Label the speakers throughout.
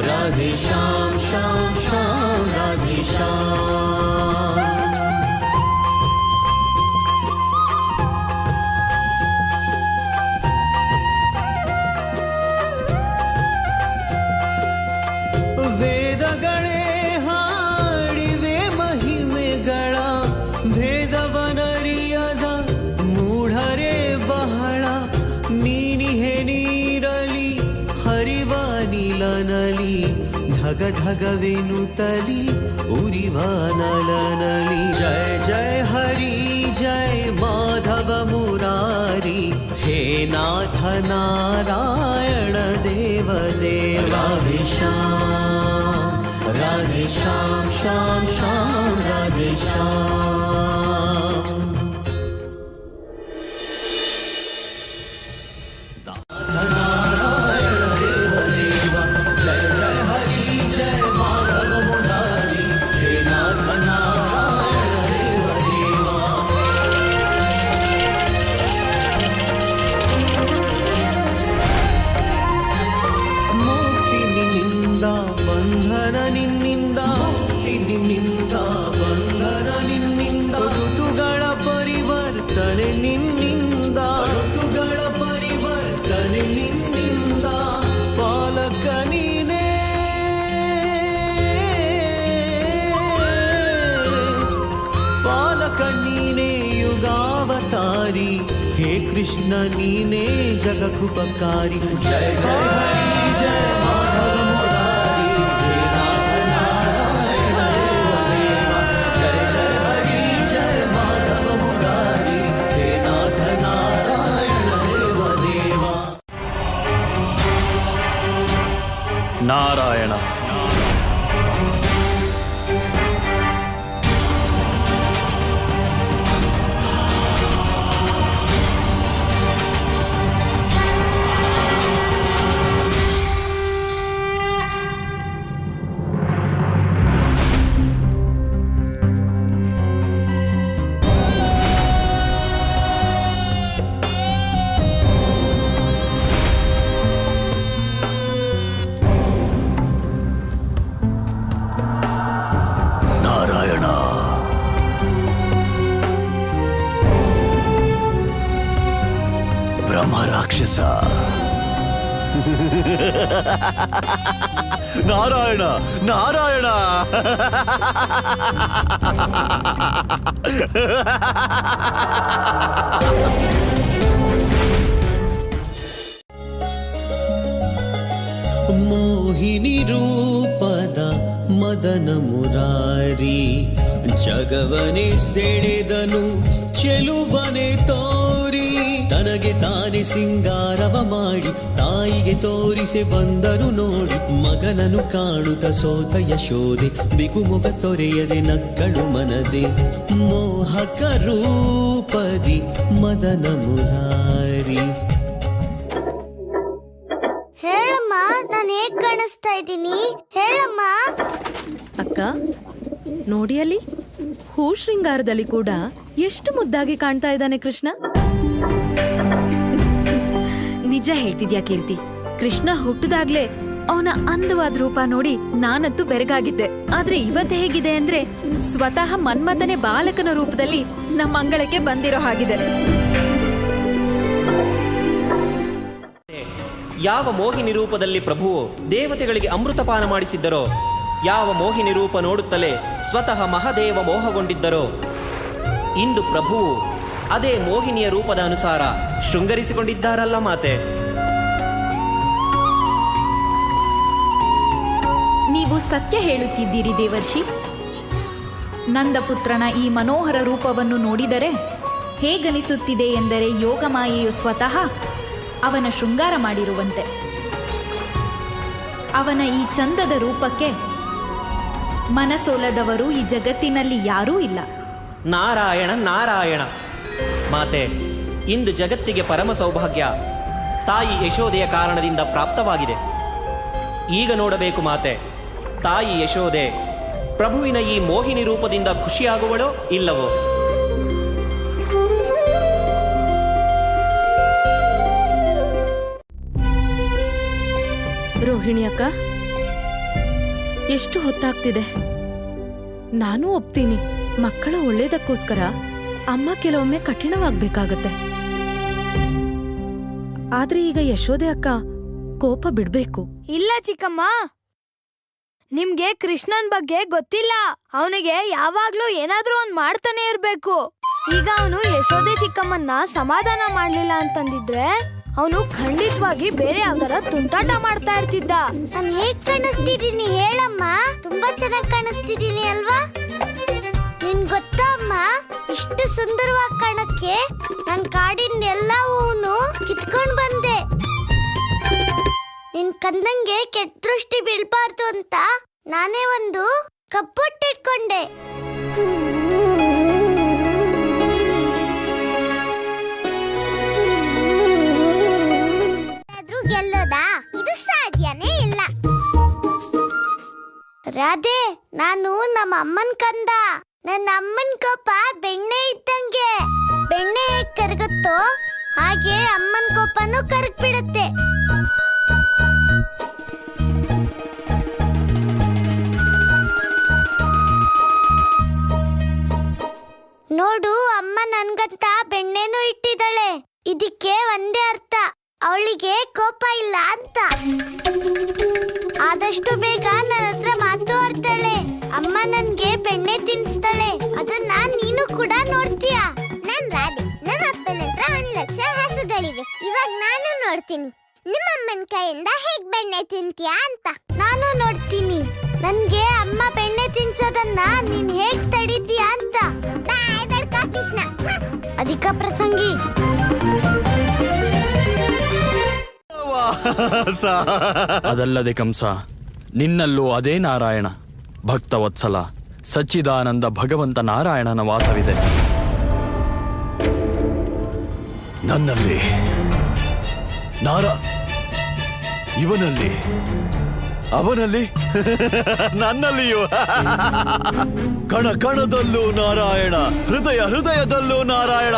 Speaker 1: राधे श्याम श्याम श्याम राधे श्याम। ವೇದಗಳೇ ಹಾಡಿವೆ ಮಹಿಮೆಗಳ ಭೇದವನರಿಯದ ಮೂಢರೇ ಬಹಳ ನೀನಿಹೆ ನೀರಲಿ ಹರಿವ ನೀಲನಲಿ ಧಗ ಧಗವೆನುತಲಿ ಉರಿವ ನಲನಲಿ ಜಯ ಜಯ ಹರಿ ಜಯ ಮಾಧವ ಮುರಾರಿ हे नाथ नारायण देव देव। राधे श्याम श्याम श्याम राधे श्याम। नारायण देव देव जय जय हरि जय माधव मुरारी हे नाथ नारायण देव देवा। ಬಂಧನ ನಿನ್ನಿಂದ ಮುಕ್ತಿ ನಿನ್ನಿಂದ ಬಂಧನ ನಿನ್ನಿಂದ ಋತುಗಳ ಪರಿವರ್ತನೆ ನಿನ್ನಿಂದ ಋತುಗಳ ಪರಿವರ್ತನೆ ನಿನ್ನಿಂದ ಪಾಲಕ ನೀನೇ ಪಾಲಕ ನೀನೇ ಯುಗಾವತಾರಿ हे कृष्ण नीने जगकुपकारी जय जय हरि जय माधव मुरारी हे नाथ नारायण देव देवा। जय जय हरि जय माधव मुरारी हे नाथ नारायण देव देवा।
Speaker 2: नारायण ರಾಕ್ಷಸ ನಾರಾಯಣ ನಾರಾಯಣ
Speaker 1: ಮೋಹಿನಿ ರೂಪದ ಮದನ ಮುರಾರಿ ಜಗವನೆ ಸೆಳೆದನು ಚೆಲುವನೆ ತೋರಿ ತನಗೆ ತಾನೆ ಸಿಂಗಾರವ ಮಾಡಿ ತಾಯಿಗೆ ತೋರಿಸಿ ಬಂದನು ನೋಡಿ ಮಗನನು ಕಾಣುತ್ತ ಸೋತ ಯಶೋದೆ ಬಿಗುಮುಗ ತೊರೆಯದೆ ನಕ್ಕಳು ಮನದೆ ಮೋಹಕ ರೂಪದಿ ಮದನ ಮುರಾರಿ।
Speaker 3: ಹೇಳಮ್ಮ ನಾನು ಹೇಗ್ ಕಾಣಿಸ್ತಾ ಇದ್ದೀನಿ ಹೇಳಮ್ಮ।
Speaker 4: ಅಕ್ಕ ನೋಡಿ ಅಲ್ಲಿ ಹೂ ಶೃಂಗಾರದಲ್ಲಿ ಕೂಡ ಎಷ್ಟು ಮುದ್ದಾಗಿ ಕಾಣ್ತಾ ಇದ್ದಾನೆ ಕೃಷ್ಣ।
Speaker 5: ನಿಜ ಹೇಳ್ತಿದ್ಯಾ ಕೀರ್ತಿ, ಕೃಷ್ಣ ಹುಟ್ಟದಾಗ್ಲೇ ಅವನ ಅಂದವಾದ ರೂಪ ನೋಡಿ ನಾನಂತೂ ಬೆರಗಾಗಿದ್ದೆ. ಆದ್ರೆ ಇವತ್ತು ಹೇಗಿದೆ ಅಂದ್ರೆ ಸ್ವತಃ ಮನ್ಮಥನೇ ಬಾಲಕನ ರೂಪದಲ್ಲಿ ನಮ್ಮ ಅಂಗಳಕ್ಕೆ ಬಂದಿರೋ ಹಾಗಿದೆ.
Speaker 6: ಯಾವ ಮೋಹಿನಿ ರೂಪದಲ್ಲಿ ಪ್ರಭುವು ದೇವತೆಗಳಿಗೆ ಅಮೃತಪಾನ ಮಾಡಿಸಿದ್ದರೋ, ಯಾವ ಮೋಹಿನಿ ರೂಪ ನೋಡುತ್ತಲೇ ಸ್ವತಃ ಮಹಾದೇವ ಮೋಹಗೊಂಡಿದ್ದರೋ, ಇಂದು ಪ್ರಭುವು ಅದೇ ಮೋಹಿನಿಯ ರೂಪದ ಅನುಸಾರ ಶೃಂಗರಿಸಿಕೊಂಡಿದ್ದಾರಲ್ಲ ಮಾತೆ.
Speaker 5: ನೀವು ಸತ್ಯ ಹೇಳುತ್ತಿದ್ದೀರಿ ದೇವರ್ಷಿ. ನಂದಪುತ್ರನ ಈ ಮನೋಹರ ರೂಪವನ್ನು ನೋಡಿದರೆ ಹೇಗನಿಸುತ್ತಿದೆ ಎಂದರೆ ಯೋಗಮಾಯೆಯು ಸ್ವತಃ ಅವನ ಶೃಂಗಾರ ಮಾಡಿರುವಂತೆ. ಅವನ ಈ ಚಂದದ ರೂಪಕ್ಕೆ ಮನಸೋಲದವರು ಈ ಜಗತ್ತಿನಲ್ಲಿ ಯಾರೂ ಇಲ್ಲ.
Speaker 6: ನಾರಾಯಣ ನಾರಾಯಣ ಮಾತೆ, ಇಂದು ಜಗತ್ತಿಗೆ ಪರಮ ಸೌಭಾಗ್ಯ ತಾಯಿ ಯಶೋದೆಯ ಕಾರಣದಿಂದ ಪ್ರಾಪ್ತವಾಗಿದೆ. ಈಗ ನೋಡಬೇಕು ಮಾತೆ, ತಾಯಿ ಯಶೋದೆ ಪ್ರಭುವಿನ ಈ ಮೋಹಿನಿ ರೂಪದಿಂದ ಖುಷಿಯಾಗುವಳೋ ಇಲ್ಲವೋ?
Speaker 4: ರೋಹಿಣಿ ಅಕ್ಕ, ಎಷ್ಟು ಹೊತ್ತಾಗ್ತಿದೆ. ನಾನು ಒಪ್ತೀನಿ, ಮಕ್ಕಳ ಒಳ್ಳೇದಕ್ಕೋಸ್ಕರ ಅಮ್ಮ ಕೆಲವೊಮ್ಮೆ ಕಠಿಣವಾಗ್ಬೇಕಾಗತ್ತೆ. ಆದ್ರೆ ಈಗ ಯಶೋದೆ ಅಕ್ಕ ಕೋಪ ಬಿಡ್ಬೇಕು.
Speaker 7: ಇಲ್ಲ ಚಿಕ್ಕಮ್ಮ, ನಿಮ್ಗೆ ಕೃಷ್ಣನ್ ಬಗ್ಗೆ ಗೊತ್ತಿಲ್ಲ. ಅವನಿಗೆ ಯಾವಾಗ್ಲೂ ಏನಾದ್ರೂ ಒಂದ್ ಮಾಡ್ತಾನೆ ಇರ್ಬೇಕು. ಈಗ ಅವನು ಯಶೋದೆ ಚಿಕ್ಕಮ್ಮನ್ನ ಸಮಾಧಾನ ಮಾಡ್ಲಿಲ್ಲ ಅಂತಂದಿದ್ರೆ ಅವನು ಖಂಡಿತವಾಗಿ ಬೇರೆ ಯಾವ್ದಾರ ತುಂಟಾಟ ಮಾಡ್ತಾ ಇರ್ತಿದ್ದ.
Speaker 3: ನಾನು ಹೇಗ್ ಕಾಣಿಸ್ತಿದ್ದೀನಿ ಹೇಳಮ್ಮ? ತುಂಬಾ ಚೆನ್ನಾಗಿ ಕಾಣಿಸ್ತಿದ್ದೀನಿ ಅಲ್ವಾ? ನಿನ್ ಗೊತ್ತಾ ಅಮ್ಮ, ಇಷ್ಟು ಸುಂದರವಾಗಿ ಕಾಣಕ್ಕೆ ನನ್ ಕಾಡಿನ ಎಲ್ಲ ಹೂನು ಕಿತ್ಕೊಂಡ್ ಬಂದೆ. ನಿನ್ ಕಂದಂಗೆ ಕೆಟ್ಟ ದೃಷ್ಟಿ ಬೀಳ್ಬಾರ್ದು ಅಂತ ನಾನೇ ಒಂದು ಕಪ್ಪೊಟ್ಟಿಟ್ಕೊಂಡೆ. ಗೆಲ್ಲೋದಾ? ಇದು ಸಾಧ್ಯನೇ ಇಲ್ಲ. ರಾಧೆ, ನಾನು ನಮ್ಮ ಅಮ್ಮನ್ ಕಂದ. ನನ್ನ ಅಮ್ಮನ್ ಕೋಪ ಬೆಣ್ಣೆ ಇದ್ದಂಗೆ. ಬೆಣ್ಣೆ ಹೇಗ್ ಕರಗುತ್ತೋ ಹಾಗೆ ಅಮ್ಮನ್ ಕೋಪನೂ ಕರಗ್ಬಿಡುತ್ತೆ. ನೋಡು, ಅಮ್ಮ ನನ್ಗಂತ ಬೆಣ್ಣೆನೂ ಇಟ್ಟಿದ್ದಾಳೆ. ಇದಕ್ಕೆ ಒಂದೇ ಅರ್ಥ, ಅವಳಿಗೆ ಕೋಪ ಇಲ್ಲ ಅಂತ. ಆದಷ್ಟು ಬೇಗ ನನ್ನ ಹತ್ರ ಮಾತು ಆಡ್ತಾಳೆ. ಅಮ್ಮ ನನ್ಗೆ ಬೆಣ್ಣೆ ತಿನ್ನಿಸ್ತಾಳೆ. ಅದನ್ನ ನೀನು ಕೂಡ ನೋಡ್ತೀಯ.
Speaker 8: ನಾನ್ ರಾಧೆ, ನಮ್ಮ ಅಪ್ಪನ ಹತ್ರ 1 ಲಕ್ಷ ಹಸುಗಳಿವೆ. ಇವಾಗ ನಾನು ನೋಡ್ತೀನಿ ನಿಮ್ಮ ಅಮ್ಮನ ಕೈಯಿಂದ ಹೇಗ್ ಬೆಣ್ಣೆ ತಿಂತೀಯಾ ಅಂತ.
Speaker 3: ನಾನು ನೋಡ್ತೀನಿ ನನ್ಗೆ ಅಮ್ಮ ಬೆಣ್ಣೆ ತಿನ್ಸೋದನ್ನ ನೀನ್ ಹೇಗ್ ತಡೀತೀಯಾ ಅಂತ.
Speaker 8: ಬಾಯ್ ಬಡ್ಕ ಕೃಷ್ಣ.
Speaker 3: ಅಧಿಕ ಪ್ರಸಂಗಿ.
Speaker 9: ಅದಲ್ಲದೆ ಕಂಸ, ನಿನ್ನಲ್ಲೂ ಅದೇ ನಾರಾಯಣ ಭಕ್ತವತ್ಸಲ ಸಚ್ಚಿದಾನಂದ ಭಗವಂತ ನಾರಾಯಣನ ವಾಸವಿದೆ.
Speaker 2: ನನ್ನಲ್ಲಿ ಇವನಲ್ಲಿ, ಅವನಲ್ಲಿ, ನನ್ನಲ್ಲಿಯೂ ಕಣ ಕಣದಲ್ಲೂ ನಾರಾಯಣ, ಹೃದಯ ಹೃದಯದಲ್ಲೂ ನಾರಾಯಣ.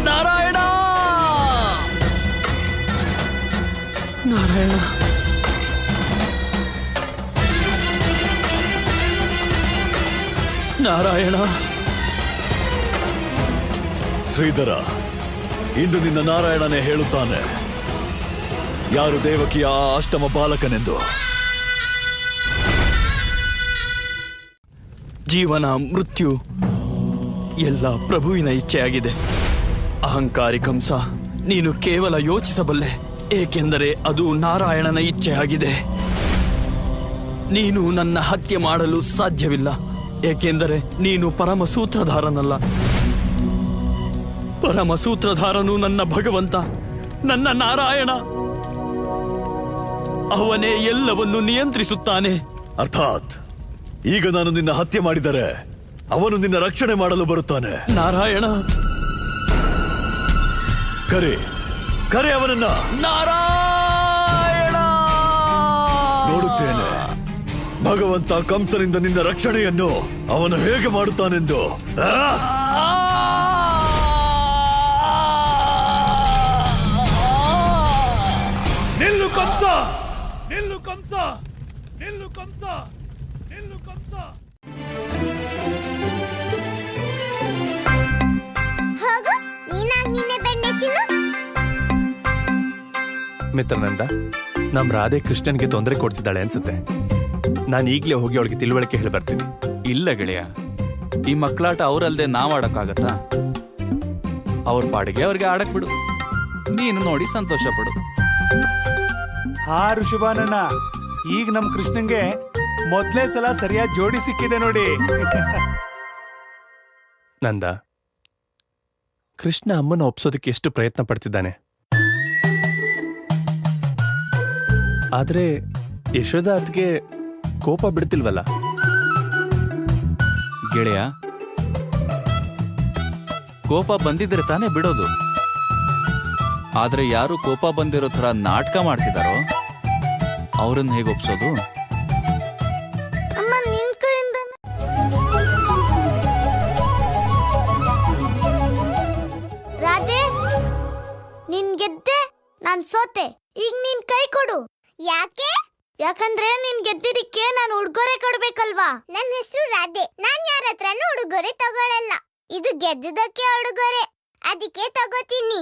Speaker 9: ನಾರಾಯಣ ನಾರಾಯಣ ನಾರಾಯಣ.
Speaker 2: ಶ್ರೀಧರ, ಇಂದು ನಿನ್ನ ನಾರಾಯಣನೇ ಹೇಳುತ್ತಾನೆ ಯಾರು ದೇವಕಿಯ ಅಷ್ಟಮ ಬಾಲಕನೆಂದು.
Speaker 9: ಜೀವನ ಮೃತ್ಯು ಎಲ್ಲ ಪ್ರಭುವಿನ ಇಚ್ಛೆಯಾಗಿದೆ. ಅಹಂಕಾರಿ ಕಂಸ, ನೀನು ಕೇವಲ ಯೋಚಿಸಬಲ್ಲೆ, ಏಕೆಂದರೆ ಅದು ನಾರಾಯಣನ ಇಚ್ಛೆಯಾಗಿದೆ. ನೀನು ನನ್ನ ಹತ್ಯೆ ಮಾಡಲು ಸಾಧ್ಯವಿಲ್ಲ, ಏಕೆಂದರೆ ನೀನು ಪರಮಸೂತ್ರಧಾರನಲ್ಲ. ಪರಮಸೂತ್ರಧಾರನು ನನ್ನ ಭಗವಂತ, ನನ್ನ ನಾರಾಯಣ. ಅವನೇ ಎಲ್ಲವನ್ನು ನಿಯಂತ್ರಿಸುತ್ತಾನೆ.
Speaker 2: ಅರ್ಥಾತ್ ಈಗ ನಾನು ನಿನ್ನ ಹತ್ಯೆ ಮಾಡಿದರೆ ಅವನು ನಿನ್ನ ರಕ್ಷಣೆ ಮಾಡಲು ಬರುತ್ತಾನೆ.
Speaker 9: ನಾರಾಯಣ,
Speaker 2: ಕರೆ ಅವನನ್ನ.
Speaker 9: ನಾರಾಯಣ,
Speaker 2: ನೋಡುತ್ತೇನೆ ಭಗವಂತ ಕಂಸನಿಂದ ನಿನ್ನ ರಕ್ಷಣೆಯನ್ನು ಅವನು ಹೇಗೆ ಮಾಡುತ್ತಾನೆಂದು.
Speaker 9: ನಿಲ್ಲು ಕಂಸ, ನಿಲ್ಲು ಕಂಸ, ನಿಲ್ಲು ಕಂಸ, ನಿಲ್ಲು ಕಂಸ.
Speaker 8: ಹೋಗು, ನೀನಾಗ್ ನಿನ್ನೆ ಬೆಣ್ಣೆ ತಿನ್ನು.
Speaker 10: ಮಿತ್ರನಂದ, ನಮ್ ರಾಧೆ ಕೃಷ್ಣನ್ಗೆ ತೊಂದರೆ ಕೊಡ್ತಿದ್ದಾಳೆ ಅನ್ಸುತ್ತೆ. ನಾನು ಈಗ್ಲೇ ಹೋಗಿ ಅವಳಿಗೆ ತಿಳುವಳಿಕೆ ಹೇಳಿ ಬರ್ತೀನಿ.
Speaker 11: ಇಲ್ಲ ಗೆಳೆಯ, ಈ ಮಕ್ಕಳಾಟ ಅವ್ರಲ್ದೆ ನಾವ್ ಆಡಕ್ಕಾಗತ್ತಾ? ಅವ್ರ ಪಾಡಿಗೆ ಅವ್ರಿಗೆ ಆಡಕ್ ಬಿಡು, ನೀನು ನೋಡಿ ಸಂತೋಷ ಪಡು.
Speaker 12: ಹಾ ಋಷಭಾನನ, ಈಗ ನಮ್ ಕೃಷ್ಣಂಗೆ ಮೊದ್ಲೇ ಸಲ ಸರಿಯಾದ ಜೋಡಿ ಸಿಕ್ಕಿದೆ ನೋಡಿ.
Speaker 10: ನಂದ, ಕೃಷ್ಣ ಅಮ್ಮನ ಒಪ್ಸೋದಕ್ಕೆ ಎಷ್ಟು ಪ್ರಯತ್ನ ಪಡ್ತಿದ್ದಾನೆ. ಆದ್ರೆ ಯಶೋದ ಅತ್ಗೆ ಕೋಪ ಬಿಡ್ತಿಲ್ವಲ್ಲ.
Speaker 11: ಗೆಳೆಯ, ಕೋಪ ಬಂದಿದ್ರೆ ತಾನೇ ಬಿಡೋದು. ಆದ್ರೆ ಯಾರು ಕೋಪ ಬಂದಿರೋ ಥರ ನಾಟಕ ಮಾಡ್ತಿದಾರೋ ಅವ್ರನ್ನ ಹೇಗೆ ಒಪ್ಸೋದು?
Speaker 3: ಅಮ್ಮ, ನಿನ್ ಕಡೆಯಿಂದ ಸೋತೆ. ಈಗ ನೀನ್ ಕೈ ಕೊಡು.
Speaker 8: ಯಾಕೆ?
Speaker 3: ಯಾಕಂದ್ರೆ ನೀನ್ ಗೆದ್ದಿದ್ದಕ್ಕೆ ನಾನು ಉಡುಗೊರೆ ಕೊಡ್ಬೇಕಲ್ವಾ?
Speaker 8: ನನ್ನ ಹೆಸರು ರಾಧೆ. ನಾನ್ ಯಾರ ಹತ್ರನೂ ಉಡುಗೊರೆ ತಗೊಳಲ್ಲ. ಇದು ಗೆದ್ದದಕ್ಕೆ ಉಡುಗೊರೆ, ಅದಕ್ಕೆ ತಗೋತೀನಿ.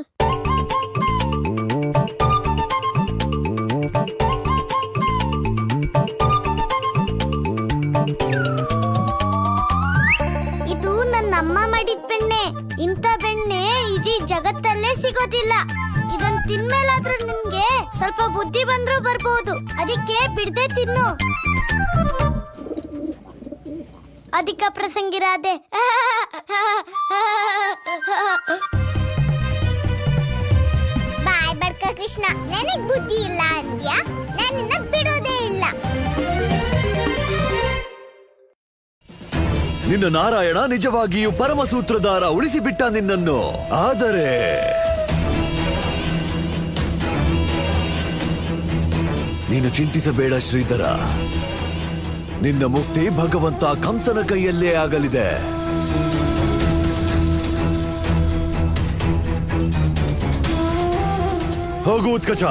Speaker 3: ಇದು ನನ್ನ ಅಮ್ಮ ಮಾಡಿದ ಬೆಣ್ಣೆ. ಇಂಥ ಬೆಣ್ಣೆ ಇಡೀ ಜಗತ್ತಲ್ಲೇ ಸಿಗೋದಿಲ್ಲ. ಇದನ್ ತಿನ್ಮೇಲಾದ್ರೂ ನಿನ್ಗೆ ಸ್ವಲ್ಪ ಬುದ್ಧಿ ಬಂದ್ರೂ ಬರ್ಬೋದು. ಅದಕ್ಕೆ ಬಿಡದೆ ತಿನ್ನು. ಅಧಿಕ ಪ್ರಸಂಗಿರಾದೆ.
Speaker 8: ಬಾಯ್ ಬಡ್ಕ ಕೃಷ್ಣ, ನನಗ್ ಬುದ್ಧಿ ಇಲ್ಲ ಅಂದ್ಯಾ? ನನ್ನನ್ನ ಬಿಡೋದೇ ಇಲ್ಲ.
Speaker 2: ನಿನ್ನ ನಾರಾಯಣ ನಿಜವಾಗಿಯೂ ಪರಮಸೂತ್ರಧಾರ ಉಳಿಸಿಬಿಟ್ಟ ನಿನ್ನನ್ನು. ಆದರೆ ನೀನು ಚಿಂತಿಸಬೇಡ ಶ್ರೀಧರ. ನಿನ್ನ ಮುಕ್ತಿ ಭಗವಂತ ಕಂಸನ ಕೈಯಲ್ಲೇ ಆಗಲಿದೆ. ಹೋಗು ಉತ್ಕಚ,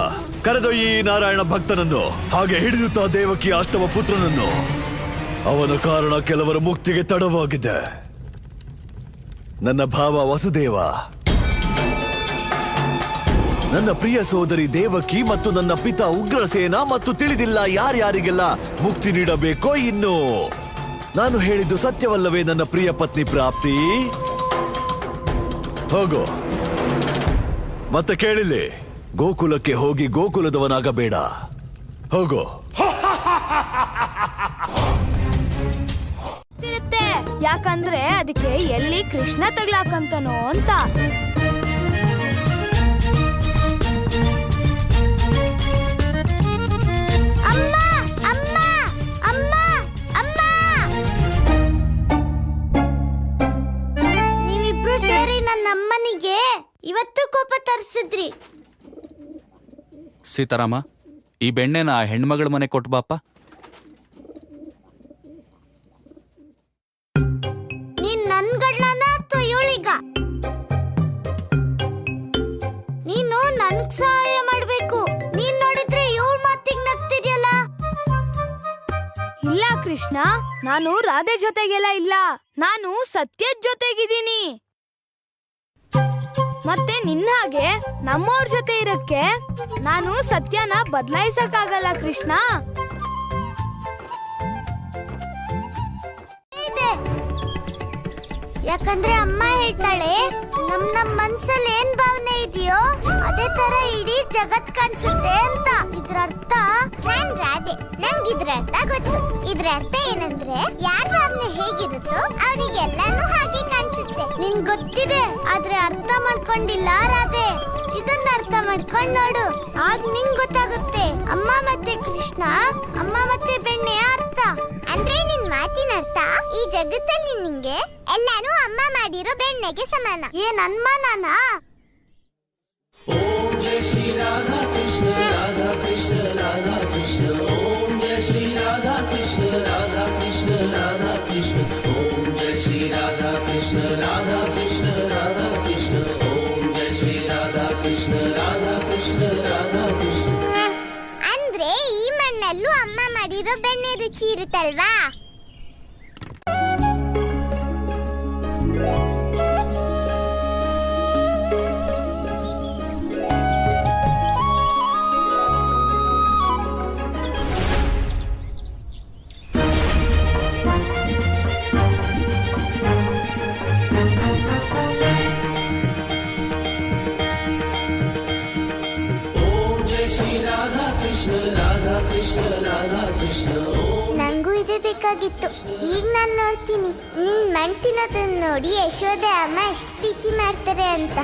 Speaker 2: ಕರೆದೊಯ್ಯಿ ನಾರಾಯಣ ಭಕ್ತನನ್ನು. ಹಾಗೆ ಹಿಡಿದುತ್ತಾ ದೇವಕಿ ಅಷ್ಟಮ ಪುತ್ರನನ್ನು. ಅವನ ಕಾರಣ ಕೆಲವರ ಮುಕ್ತಿಗೆ ತಡವಾಗಿದೆ. ನನ್ನ ಭಾವ ವಸುದೇವ, ನನ್ನ ಪ್ರಿಯ ಸೋದರಿ ದೇವಕಿ ಮತ್ತು ನನ್ನ ಪಿತ ಉಗ್ರಸೇನ ಮತ್ತು ತಿಳಿದಿಲ್ಲ ಯಾರ್ಯಾರಿಗೆಲ್ಲ ಮುಕ್ತಿ ನೀಡಬೇಕೋ. ಇನ್ನು ನಾನು ಹೇಳಿದ್ದು ಸತ್ಯವಲ್ಲವೇ ನನ್ನ ಪ್ರಿಯ ಪತ್ನಿ ಪ್ರಾಪ್ತಿ? ಹೋಗು. ಮತ್ತೆ ಕೇಳಿಲ್ಲಿ, ಗೋಕುಲಕ್ಕೆ ಹೋಗಿ ಗೋಕುಲದವನಾಗಬೇಡ. ಹೋಗು.
Speaker 7: ಯಾಕಂದ್ರೆ ಅದಕ್ಕೆ ಎಲ್ಲಿ ಕೃಷ್ಣ ತಗ್ಲಾಕಂತನೋ ಅಂತ.
Speaker 3: ನೀವಿಬ್ರು ಸೇರಿ ನನ್ನ ಅಮ್ಮನಿಗೆ ಇವತ್ತು ಕೋಪ ತರಿಸಿದ್ರಿ.
Speaker 11: ಸೀತಾರಾಮ, ಈ ಬೆಣ್ಣೆನ ಆ ಹೆಣ್ಮಗಳ ಮನೆ ಕೊಟ್ಟು ಬಾಪ.
Speaker 3: ನೀನ್ ನನ್ ಗಡ್ಲನ ಅಥವಾ ಇವಳಿಗ? ನೀನು ನನ್ಗ್ ಸಹಾಯ ಮಾಡ್ಬೇಕು. ನೀನ್ ನೋಡಿದ್ರೆ ಇವಳ ಮಾತಿಗೆ ನಗ್ತಿದ್ಯಲ್ಲ.
Speaker 7: ಇಲ್ಲ ಕೃಷ್ಣ, ನಾನು ರಾಧೆ ಜೊತೆಗೆಲ್ಲ ಇಲ್ಲ. ನಾನು ಸತ್ಯದ ಜೊತೆಗಿದ್ದೀನಿ. ಮತ್ತೆ ನಿನ್ನ ಹಾಗೆ ನಮ್ಮವ್ರ ಜೊತೆ ಇರಕ್ಕೆ ನಾನು ಸತ್ಯನ ಬದಲಾಯಿಸಕ್ಕಾಗಲ್ಲ ಕೃಷ್ಣ.
Speaker 3: ಯಾಕಂದ್ರೆ ಅಮ್ಮ ಹೇಳ್ತಾಳೆ, ನಮ್ ಮನ್ಸಲ್ಲಿ ಏನ್ ಭಾವನೆ ಇದೆಯೋ ಅದೇ ತರ ಇಡೀ ಜಗತ್ ಕಾಣಿಸುತ್ತೆ ಅಂತ. ಇದ್ರ ಅರ್ಥ
Speaker 8: ನಾನ್ ರಾಧೆ, ನಂಗೆ ಇದ್ರ ಅರ್ಥ ಗೊತ್ತು. ಇದ್ರ ಅರ್ಥ ಏನಂದ್ರೆ ಯಾರ ಭಾವನೆ ಹೇಗಿರುತ್ತೋ ಅವರಿಗೆಲ್ಲಾನು ಹಾಗೆ ಕಾಣಿಸುತ್ತೆ.
Speaker 3: ನಿನ್ ಗೊತ್ತಿದೆ, ಆದ್ರೆ ಅರ್ಥ ಮಾಡ್ಕೊಂಡಿಲ್ಲ ರಾಧೆ. ಇದನ್ನ ಅರ್ಥ ಮಾಡ್ಕೊಂಡ್ ನೋಡು, ಆಗ ನಿಂಗ್ ಗೊತ್ತಾಗುತ್ತೆ ಅಮ್ಮ ಮತ್ತೆ ಕೃಷ್ಣ, ಅಮ್ಮ ಮತ್ತೆ ಬೆಣ್ಣೆಯ ಅರ್ಥ.
Speaker 8: ಅಂದ್ರೆ ನಿನ್ ಮಾತಿನ ಅರ್ಥ ಈ ಜಗತ್ತಲ್ಲಿ ನಿಂಗೆ ಎಲ್ಲಾನು ಅಮ್ಮ ಮಾಡಿರೋ ಬೆಣ್ಣೆಗೆ ಸಮಾನ.
Speaker 3: ಏನ್ ಅನ್ಮಾನನಾ?
Speaker 1: ಓಂ ಜಯ ಶ್ರೀ ರಾಧಾ ಕೃಷ್ಣ ರಾಧಾ ಕೃಷ್ಣ ರಾಧಾ ಕೃಷ್ಣ. ಓಂ ಜಯ ಶ್ರೀ ರಾಧಾ ಕೃಷ್ಣ ರಾಧಾ ಕೃಷ್ಣ ರಾಧಾ ಕೃಷ್ಣ. ಓಂ ಜಯ ಶ್ರೀ ರಾಧಾ ಕೃಷ್ಣ ರಾಧಾ ಕೃಷ್ಣ ರಾಧಾ ಕೃಷ್ಣ. ಓಂ ಜಯ ಶ್ರೀ ರಾಧಾ ಕೃಷ್ಣ ರಾಧಾ ಕೃಷ್ಣ ರಾಧಾ ಕೃಷ್ಣ.
Speaker 8: ಅಂದ್ರೆ ಈ ಮಣ್ಣಲ್ಲೂ ಅಮ್ಮ ಮಾಡಿರೋ ಬೆಣ್ಣೆ ರುಚಿ ಇರುತ್ತಲ್ವಾ? ನಂಗೂ ಇದೇ ಬೇಕಾಗಿತ್ತು. ಈಗ ನಾನು ನೋಡ್ತೀನಿ ನಿನ್ ಮಣ್ ತಿನ್ನೋದನ್ನ ನೋಡಿ ಯಶೋದೆ ಅಮ್ಮ ಎಷ್ಟು ಪ್ರೀತಿ ಮಾಡ್ತಾರೆ ಅಂತ.